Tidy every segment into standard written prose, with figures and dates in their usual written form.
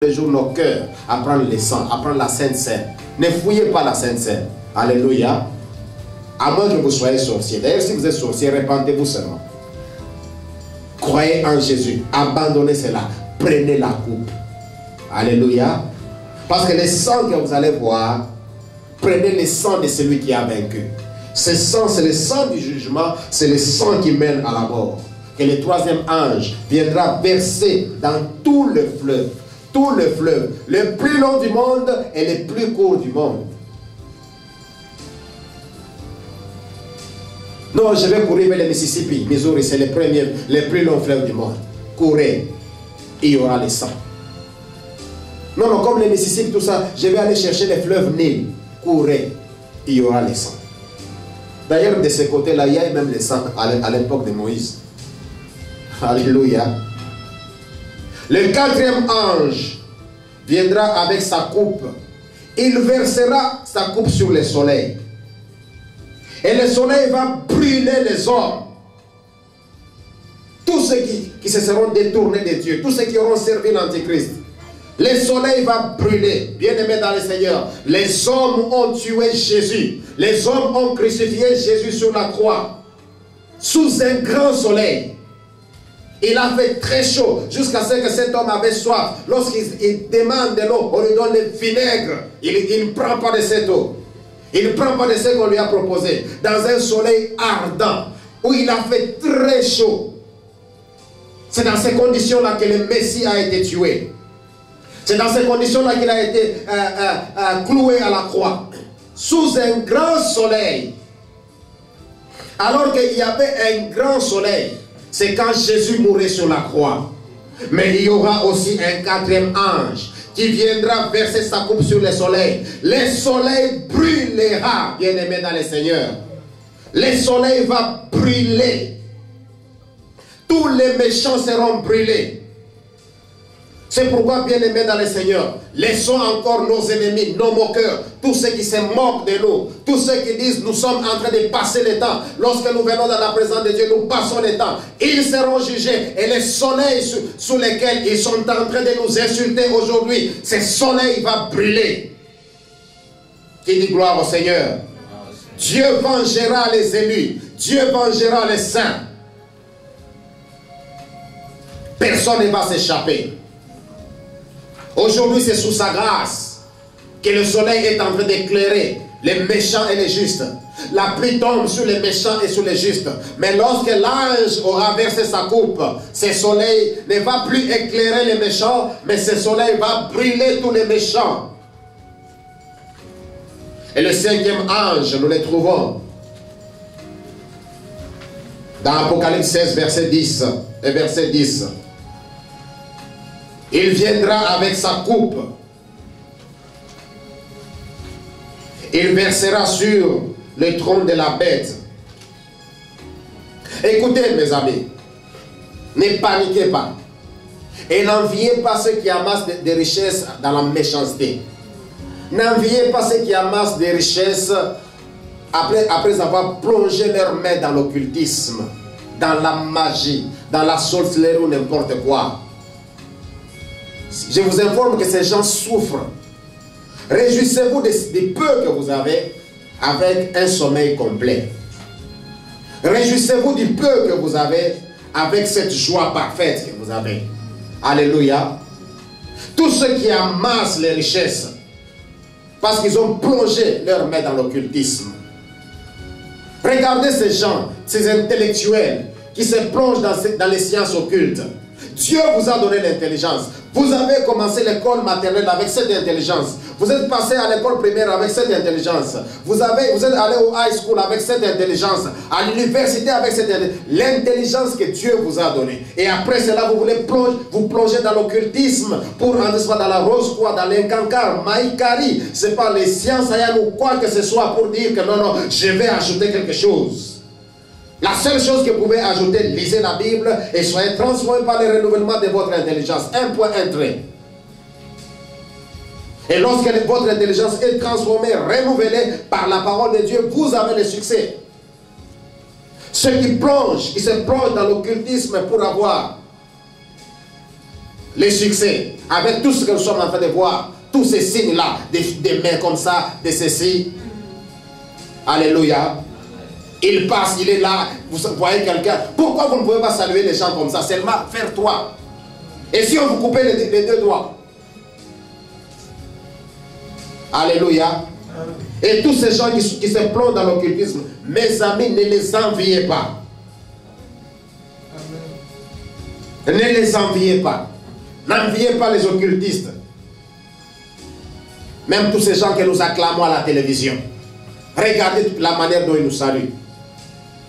les jours nos cœurs à prendre le sang, à prendre la Sainte Seine. Ne fouillez pas la Sainte Seine. Alléluia. À moins que vous soyez sorcier. D'ailleurs, si vous êtes sorcier, répandez-vous seulement. Croyez en Jésus. Abandonnez cela. Prenez la coupe. Alléluia. Parce que le sang que vous allez voir, prenez le sang de celui qui a vaincu. Ce sang, c'est le sang du jugement. C'est le sang qui mène à la mort. Et le troisième ange viendra verser dans tout le fleuve. Tout le fleuve, le plus long du monde et le plus court du monde. Non, je vais courir vers le Mississippi, Missouri, c'est le plus long fleuve du monde. Courez, il y aura le sang. Non, non, comme le Mississippi, tout ça, je vais aller chercher les fleuves Nil. Courez, il y aura le sang. D'ailleurs, de ce côté-là, il y a même le sang à l'époque de Moïse. Alléluia. Le quatrième ange viendra avec sa coupe. Il versera sa coupe sur le soleil. Et le soleil va brûler les hommes. Tous ceux qui se seront détournés de Dieu, tous ceux qui auront servi l'Antichrist. Le soleil va brûler. Bien-aimés dans le Seigneur, les hommes ont tué Jésus. Les hommes ont crucifié Jésus sur la croix. Sous un grand soleil. Il a fait très chaud jusqu'à ce que cet homme avait soif. Lorsqu'il demande de l'eau, on lui donne le vinaigre. Il ne prend pas de cette eau. Il ne prend pas de ce qu'on lui a proposé. Dans un soleil ardent, où il a fait très chaud. C'est dans ces conditions-là que le Messie a été tué. C'est dans ces conditions-là qu'il a été cloué à la croix. Sous un grand soleil. Alors qu'il y avait un grand soleil. C'est quand Jésus mourrait sur la croix. Mais il y aura aussi un quatrième ange qui viendra verser sa coupe sur le soleil. Le soleil brûlera, bien-aimés dans le Seigneur. Le soleil va brûler. Tous les méchants seront brûlés. C'est pourquoi, bien-aimés dans le Seigneur, laissons encore nos ennemis, nos moqueurs, tous ceux qui se moquent de nous, tous ceux qui disent nous sommes en train de passer le temps. Lorsque nous venons dans la présence de Dieu, nous passons le temps. Ils seront jugés et le soleil sous lequel ils sont en train de nous insulter aujourd'hui, ce soleil va brûler. Qui dit gloire au Seigneur? Dieu vengera les élus, Dieu vengera les saints. Personne ne va s'échapper. Aujourd'hui, c'est sous sa grâce que le soleil est en train d'éclairer les méchants et les justes. La pluie tombe sur les méchants et sur les justes. Mais lorsque l'ange aura versé sa coupe, ce soleil ne va plus éclairer les méchants, mais ce soleil va brûler tous les méchants. Et le cinquième ange, nous le trouvons dans Apocalypse 16, verset 10 et verset 10. Il viendra avec sa coupe. Il versera sur le trône de la bête. Écoutez, mes amis, ne paniquez pas. Et n'enviez pas ceux qui amassent des richesses dans la méchanceté. N'enviez pas ceux qui amassent des richesses après avoir plongé leurs mains dans l'occultisme, dans la magie, dans la sorcellerie ou n'importe quoi. Je vous informe que ces gens souffrent. Réjouissez-vous des peu que vous avez avec un sommeil complet. Réjouissez-vous du peu que vous avez avec cette joie parfaite que vous avez. Alléluia. Tous ceux qui amassent les richesses parce qu'ils ont plongé leurs mains dans l'occultisme. Regardez ces gens, ces intellectuels qui se plongent dans les sciences occultes. Dieu vous a donné l'intelligence. Vous avez commencé l'école maternelle avec cette intelligence. Vous êtes passé à l'école primaire avec cette intelligence. Vous êtes allé au high school avec cette intelligence. À l'université avec cette intelligence. L'intelligence que Dieu vous a donnée. Et après cela, vous voulez vous plonger dans l'occultisme pour rentrer dans la rose quoi, dans l'incankar, maïkari. C'est pas les sciences ou quoi que ce soit pour dire que non, non, je vais ajouter quelque chose. La seule chose que vous pouvez ajouter, lisez la Bible et soyez transformés par le renouvellement de votre intelligence. Un point, un trait. Et lorsque votre intelligence est transformée, renouvelée par la parole de Dieu, vous avez le succès. Ceux qui plongent, ils se plongent dans l'occultisme pour avoir les succès, avec tout ce que nous sommes en train de voir, tous ces signes-là, des mains comme ça, de ceci. Alléluia. Il passe, il est là, vous voyez quelqu'un. Pourquoi vous ne pouvez pas saluer les gens comme ça? Seulement faire toi. Et si on vous coupait les deux doigts? Alléluia. Et tous ces gens qui se plongent dans l'occultisme, mes amis, ne les enviez pas. Ne les enviez pas. N'enviez pas les occultistes. Même tous ces gens que nous acclamons à la télévision. Regardez la manière dont ils nous saluent.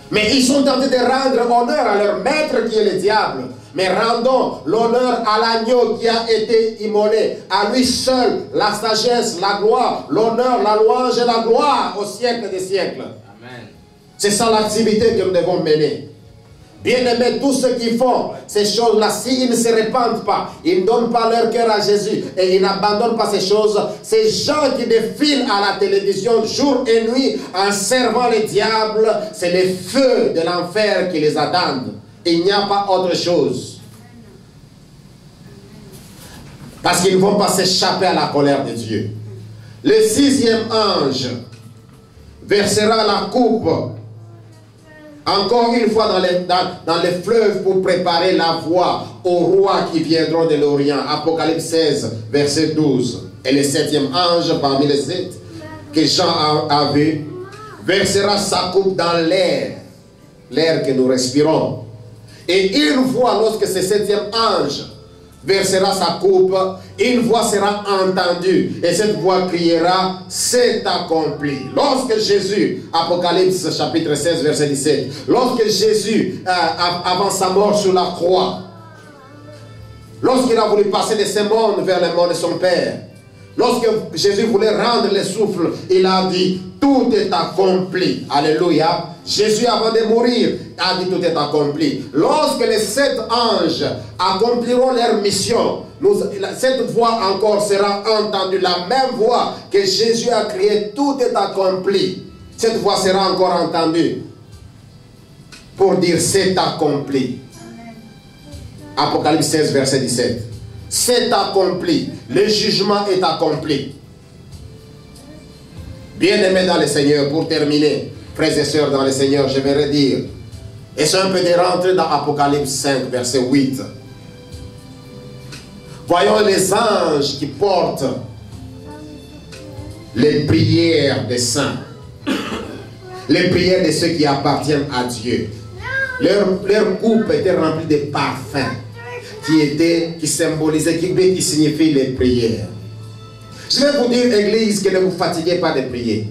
Mais ils sont tentés de rendre honneur à leur maître qui est le diable. Mais rendons l'honneur à l'agneau qui a été immolé. À lui seul, la sagesse, la gloire, l'honneur, la louange et la gloire au siècle des siècles. Amen. C'est ça l'activité que nous devons mener. Bien-aimés, tous ceux qui font ces choses-là, s'ils ne se répandent pas, ils ne donnent pas leur cœur à Jésus et ils n'abandonnent pas ces choses, ces gens qui défilent à la télévision jour et nuit en servant le diable, c'est les feux de l'enfer qui les attendent. Il n'y a pas autre chose. Parce qu'ils ne vont pas s'échapper à la colère de Dieu. Le 6e ange versera la coupe encore une fois dans les fleuves pour préparer la voie aux rois qui viendront de l'Orient. Apocalypse 16, verset 12. Et le 7e ange parmi les 7 que Jean a vu versera sa coupe dans l'air, l'air que nous respirons. Et une fois, lorsque ce 7e ange versera sa coupe, une voix sera entendue. Et cette voix criera, c'est accompli. Lorsque Jésus, Apocalypse chapitre 16, verset 17, lorsque Jésus, avant sa mort sur la croix, lorsqu'il a voulu passer de ce monde vers le monde de son Père, lorsque Jésus voulait rendre le souffle, il a dit, tout est accompli. Alléluia. Jésus, avant de mourir, a dit tout est accompli. Lorsque les 7 anges accompliront leur mission, cette voix encore sera entendue. La même voix que Jésus a crié, tout est accompli. Cette voix sera encore entendue pour dire c'est accompli. Apocalypse 16, verset 17. C'est accompli. Le jugement est accompli. Bien-aimés dans le Seigneur, pour terminer, frères et sœurs dans le Seigneur, je vais redire. Et c'est un peu de rentrer dans Apocalypse 5, verset 8. Voyons les anges qui portent les prières des saints. Les prières de ceux qui appartiennent à Dieu. Leur coupe était remplie de parfums qui symbolisaient, qui signifient les prières. Je vais vous dire, Église, que ne vous fatiguez pas de prier.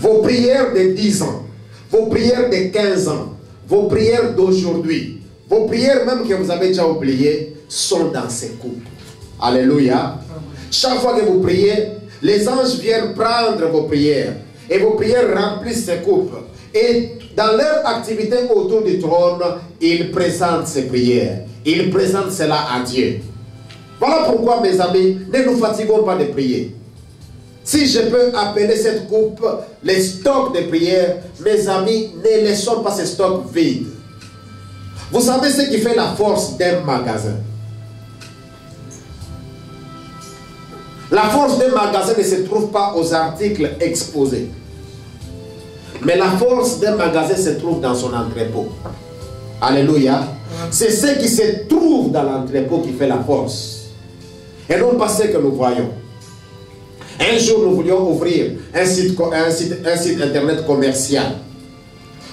Vos prières de 10 ans, vos prières de 15 ans, vos prières d'aujourd'hui, vos prières même que vous avez déjà oubliées, sont dans ces coupes. Alléluia. Chaque fois que vous priez, les anges viennent prendre vos prières. Et vos prières remplissent ces coupes. Et dans leur activité autour du trône, ils présentent ces prières. Ils présentent cela à Dieu. Voilà pourquoi, mes amis, ne nous fatiguons pas de prier. Si je peux appeler cette coupe les stocks de prière, mes amis, ne laissons pas ces stocks vides. Vous savez ce qui fait la force d'un magasin? La force d'un magasin ne se trouve pas aux articles exposés. Mais la force d'un magasin se trouve dans son entrepôt. Alléluia. C'est ce qui se trouve dans l'entrepôt qui fait la force. Et non pas ce que nous voyons. Un jour, nous voulions ouvrir un site internet commercial.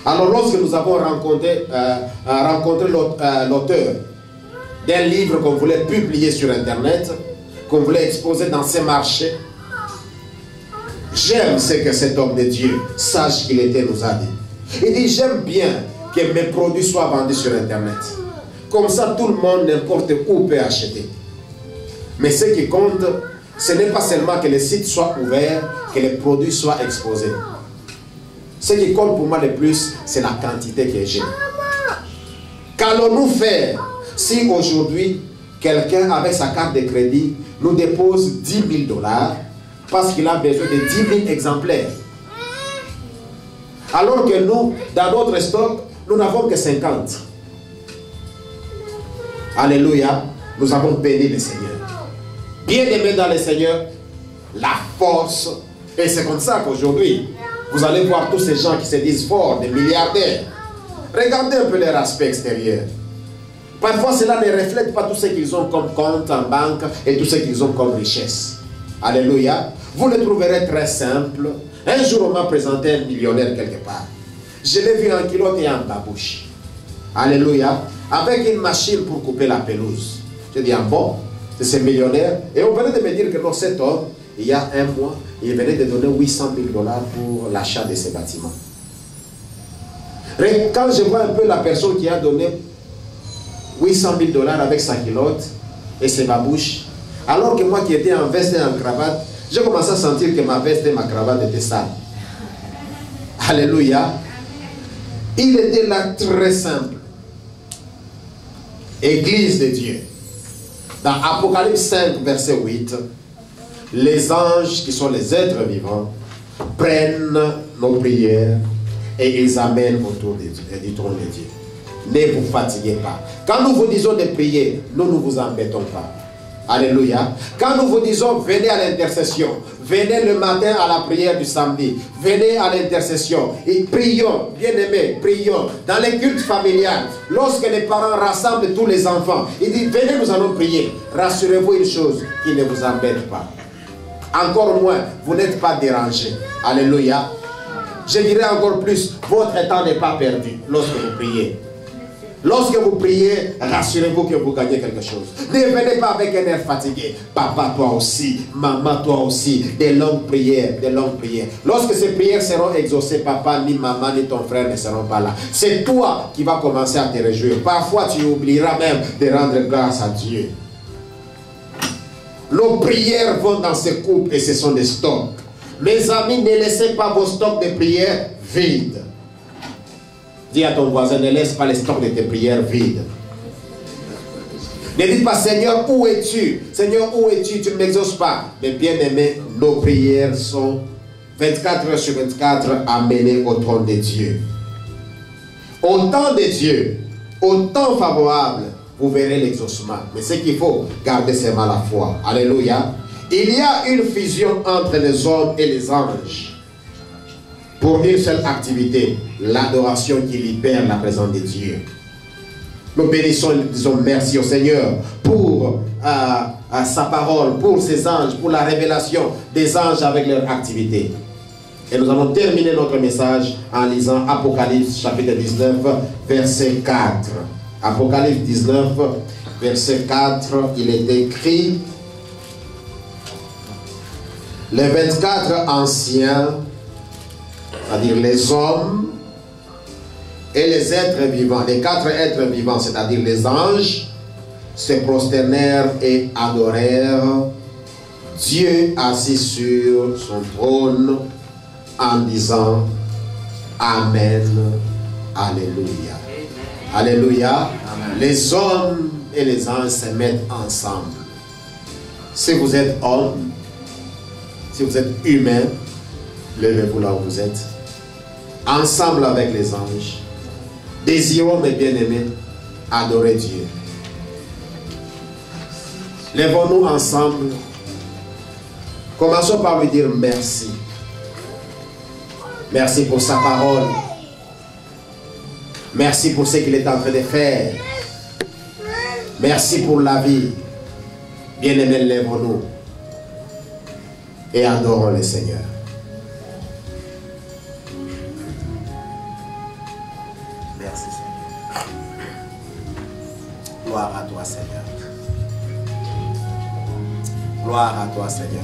Alors, lorsque nous avons rencontré l'auteur d'un livre qu'on voulait publier sur internet, qu'on voulait exposer dans ces marchés, j'aime ce que cet homme de Dieu, sage qu'il était, nous a dit. Il dit, j'aime bien que mes produits soient vendus sur internet. Comme ça, tout le monde, n'importe où, peut acheter. Mais ce qui compte, ce n'est pas seulement que les sites soient ouverts, que les produits soient exposés. Ce qui compte pour moi le plus, c'est la quantité que j'ai. Qu'allons-nous faire si aujourd'hui, quelqu'un avec sa carte de crédit nous dépose 10 000 $ parce qu'il a besoin de 10 000 exemplaires? Alors que nous, dans notre stock, nous n'avons que 50. Alléluia. nous avons béni le Seigneur. Bien-aimés dans le Seigneur, la force, et c'est comme ça qu'aujourd'hui, vous allez voir tous ces gens qui se disent forts, des milliardaires. Regardez un peu leur aspect extérieur. Parfois, cela ne reflète pas tout ce qu'ils ont comme compte en banque et tout ce qu'ils ont comme richesse. Alléluia. Vous le trouverez très simple. Un jour, on m'a présenté un millionnaire quelque part. Je l'ai vu en kilote et en babouche. Alléluia. Avec une machine pour couper la pelouse. Je dis, ah bon, c'est ce millionnaire. Et on venait de me dire que dans cet homme, il y a un mois, il venait de donner 800 000 $ pour l'achat de ces bâtiments. Et quand je vois un peu la personne qui a donné 800 000 $ avec sa culotte et ses babouches, alors que moi qui étais en veste et en cravate, j'ai commencé à sentir que ma veste et ma cravate étaient sales. Alléluia. Il était là très simple. Église de Dieu. Dans Apocalypse 5, verset 8, les anges qui sont les êtres vivants prennent nos prières et ils amènent autour du trône de Dieu. Ne vous fatiguez pas. Quand nous vous disons de prier, nous ne vous embêtons pas. Alléluia. Quand nous vous disons venez à l'intercession, venez le matin à la prière du samedi, venez à l'intercession et prions, bien-aimés, prions. Dans les cultes familiales, lorsque les parents rassemblent tous les enfants, ils disent venez, nous allons prier. Rassurez-vous une chose, qui ne vous embête pas. Encore moins, vous n'êtes pas dérangés. Alléluia. Je dirais encore plus, votre temps n'est pas perdu lorsque vous priez. Lorsque vous priez, rassurez-vous que vous gagnez quelque chose. Ne venez pas avec un air fatigué. Papa, toi aussi. Maman, toi aussi. Des longues prières, des longues prières. Lorsque ces prières seront exaucées, papa, ni maman, ni ton frère ne seront pas là. C'est toi qui vas commencer à te réjouir. Parfois, tu oublieras même de rendre grâce à Dieu. Nos prières vont dans ce couple et ce sont des stocks. Mes amis, ne laissez pas vos stocks de prières vides. Dis à ton voisin, ne laisse pas les stocks de tes prières vides. Ne dis pas, Seigneur, où es-tu? Seigneur, où es-tu? Tu ne m'exauces pas. Mais bien aimé, nos prières sont 24 heures sur 24 amenées au trône de Dieu. Au temps de Dieu, au temps favorable, vous verrez l'exaucement. Mais ce qu'il faut, garder seulement la foi. Alléluia. Il y a une fusion entre les hommes et les anges. Pour une seule activité, l'adoration qui libère la présence de Dieu. Nous bénissons et disons merci au Seigneur pour sa parole, pour ses anges, pour la révélation des anges avec leur activité. Et nous allons terminer notre message en lisant Apocalypse chapitre 19, verset 4. Apocalypse 19, verset 4, il est écrit: les 24 anciens, c'est-à-dire les hommes et les êtres vivants, les 4 êtres vivants, c'est-à-dire les anges, se prosternèrent et adorèrent Dieu assis sur son trône en disant Amen, Alléluia. Alléluia. Amen. Les hommes et les anges se mettent ensemble. Si vous êtes homme, si vous êtes humain, levez-vous là où vous êtes. Ensemble avec les anges, désirons, mes bien-aimés, adorer Dieu. Lèvons-nous ensemble. Commençons par lui dire merci. Merci pour sa parole. Merci pour ce qu'il est en train de faire. Merci pour la vie. Bien-aimés, lèvons-nous et adorons le Seigneur. Merci Seigneur. Gloire à toi Seigneur. Gloire à toi Seigneur.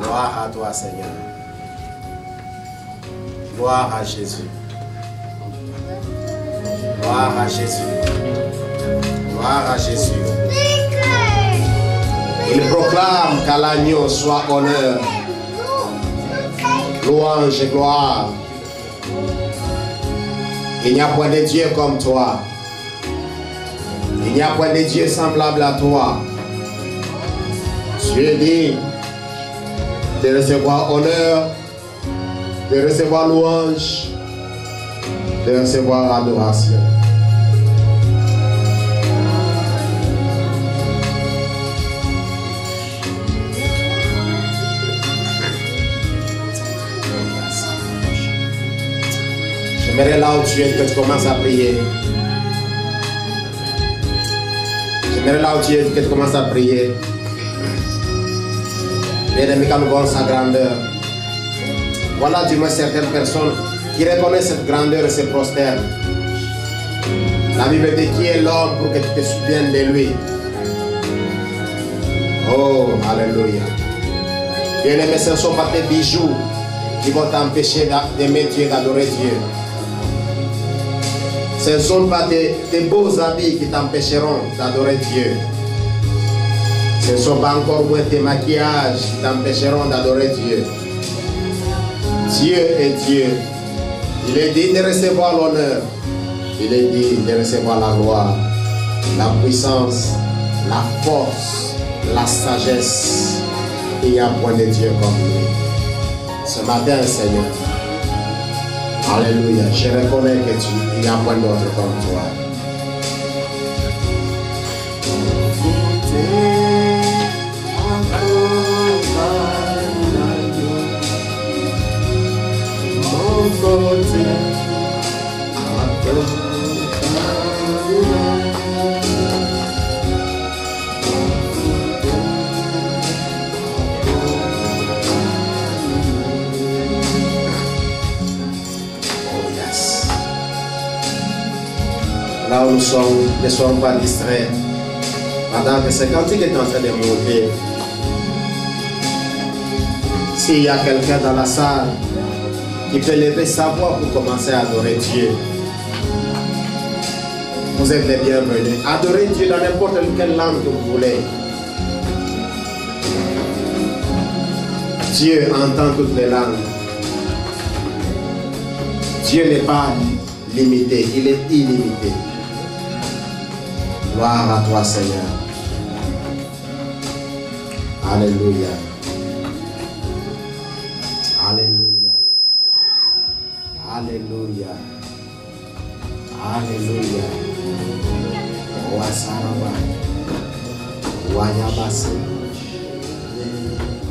Gloire à toi Seigneur. Gloire à Jésus. Gloire à Jésus. Gloire à Jésus. Il proclame qu'à l'agneau soit honneur, louange et gloire. Il n'y a point de Dieu comme toi. Il n'y a point de Dieu semblable à toi. Tu es digne de recevoir honneur, de recevoir louange, de recevoir adoration. J'aimerais là où tu es que tu commences à prier. J'aimerais là où tu es que tu commences à prier. Bien-aimé, quand nous voyons sa grandeur. Voilà du moins certaines personnes qui reconnaissent cette grandeur et se prosternent. La Bible dit qui est l'homme pour que tu te souviennes de lui. Oh, alléluia. Bien-aimé, ce ne sont pas tes bijoux qui vont t'empêcher d'aimer Dieu, d'adorer Dieu. Ce ne sont pas tes beaux habits qui t'empêcheront d'adorer Dieu. Ce ne sont pas encore moins tes maquillages qui t'empêcheront d'adorer Dieu. Dieu est Dieu. Il est digne de recevoir l'honneur. Il est digne de recevoir la gloire, la puissance, la force, la sagesse. Il n'y a point de Dieu comme lui. Ce matin, Seigneur, alléluia, je reconnais que il n'y a point d'autre comme toi. Là où nous sommes, ne soyons pas distraits. Pendant que ce cantique est en train de monter, s'il y a quelqu'un dans la salle qui peut lever sa voix pour commencer à adorer Dieu, vous êtes les bienvenus. Adorez Dieu dans n'importe quelle langue que vous voulez. Dieu entend toutes les langues. Dieu n'est pas limité, il est illimité. Gloire à toi, Seigneur. Alléluia. Alléluia. Alléluia. Alléluia. Wasaraba. Wayabase.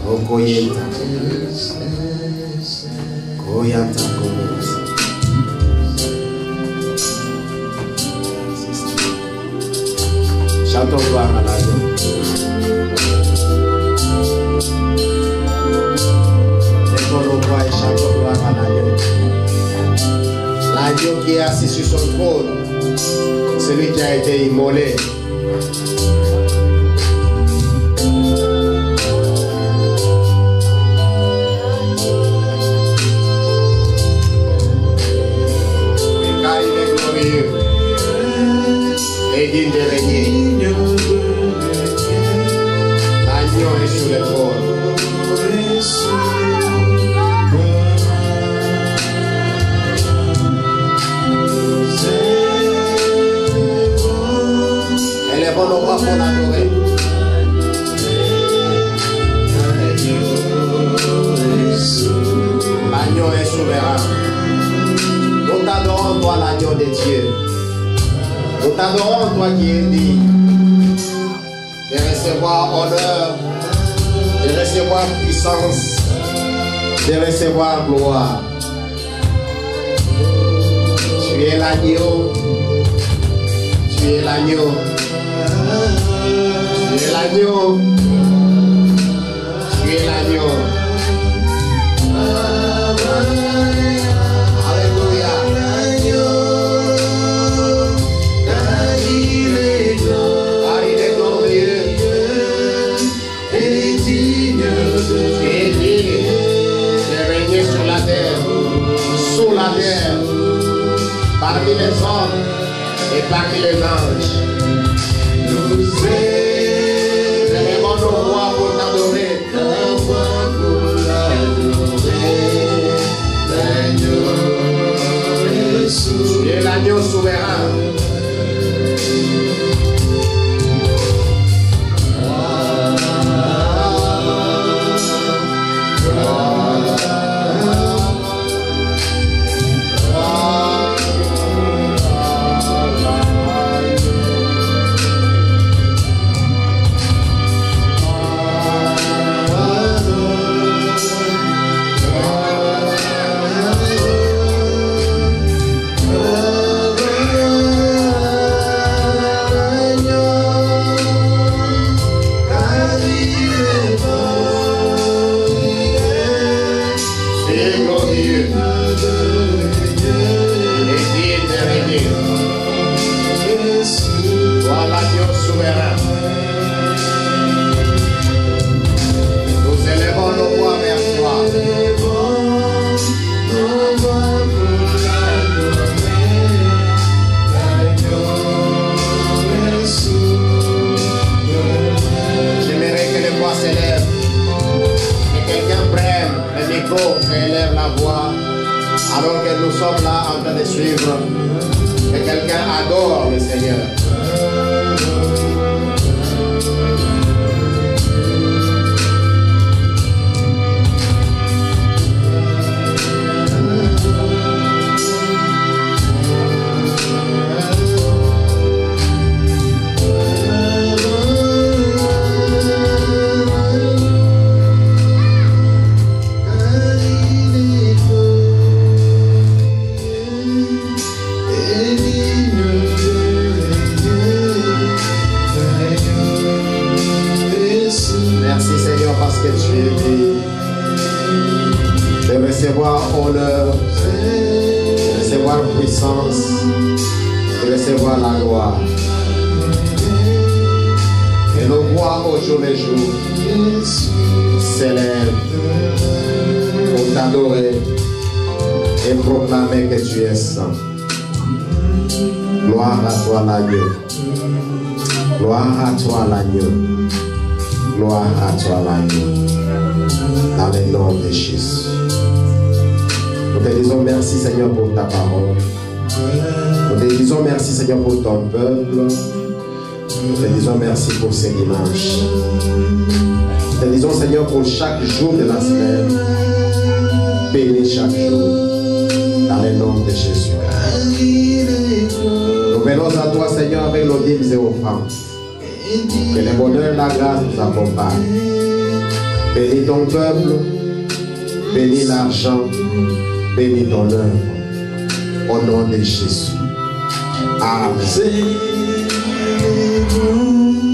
Okoyenta. Koyanta koyenta. Chantons gloire à l'agneau. Lèvons nos voix et chantons gloire à l'agneau. L'agneau qui est assis sur son trône, celui qui a été immolé. Et car il est glorieux et digne de régner. L'agneau est sur le trône. Élevons nos voix pour l'adorer. L'agneau est souverain. Nous t'adorons, toi, l'agneau de Dieu. Nous t'adorons, toi qui es digne de recevoir honneur, de recevoir puissance, de recevoir gloire. Tu es l'agneau. Tu es l'agneau. Tu es l'agneau. Tu es l'agneau. Alléluia. Car il est glorieux. Tu es digne de régner sur la terre, sous la terre, parmi les hommes et parmi les anges. Nous élevons nos voix pour t'adorer. Tu es l'agneau souverain. nous sommes là en train de suivre. Que quelqu'un adore le Seigneur. Merci Seigneur parce que tu es digne de recevoir honneur, de recevoir puissance, de recevoir la gloire. Et nos voix au jour le jour s'élèvent pour t'adorer et proclamer que tu es saint. Gloire à toi l'agneau. Gloire à toi l'agneau. Gloire à toi l'agneau. Dans le nom de Jésus. Nous te disons merci Seigneur pour ta parole. Nous te disons merci Seigneur pour ton peuple. Nous te disons merci pour ces dimanches. Nous te disons Seigneur pour chaque jour de la semaine. Bénis chaque jour. Dans le nom de Jésus. Nous venons à toi Seigneur avec nos dîmes et offrandes. Que le bonheur et la grâce nous accompagnent. Bénis ton peuple, bénis l'argent, bénis ton œuvre. Au nom de Jésus. Amen.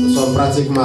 Nous sommes pratiquement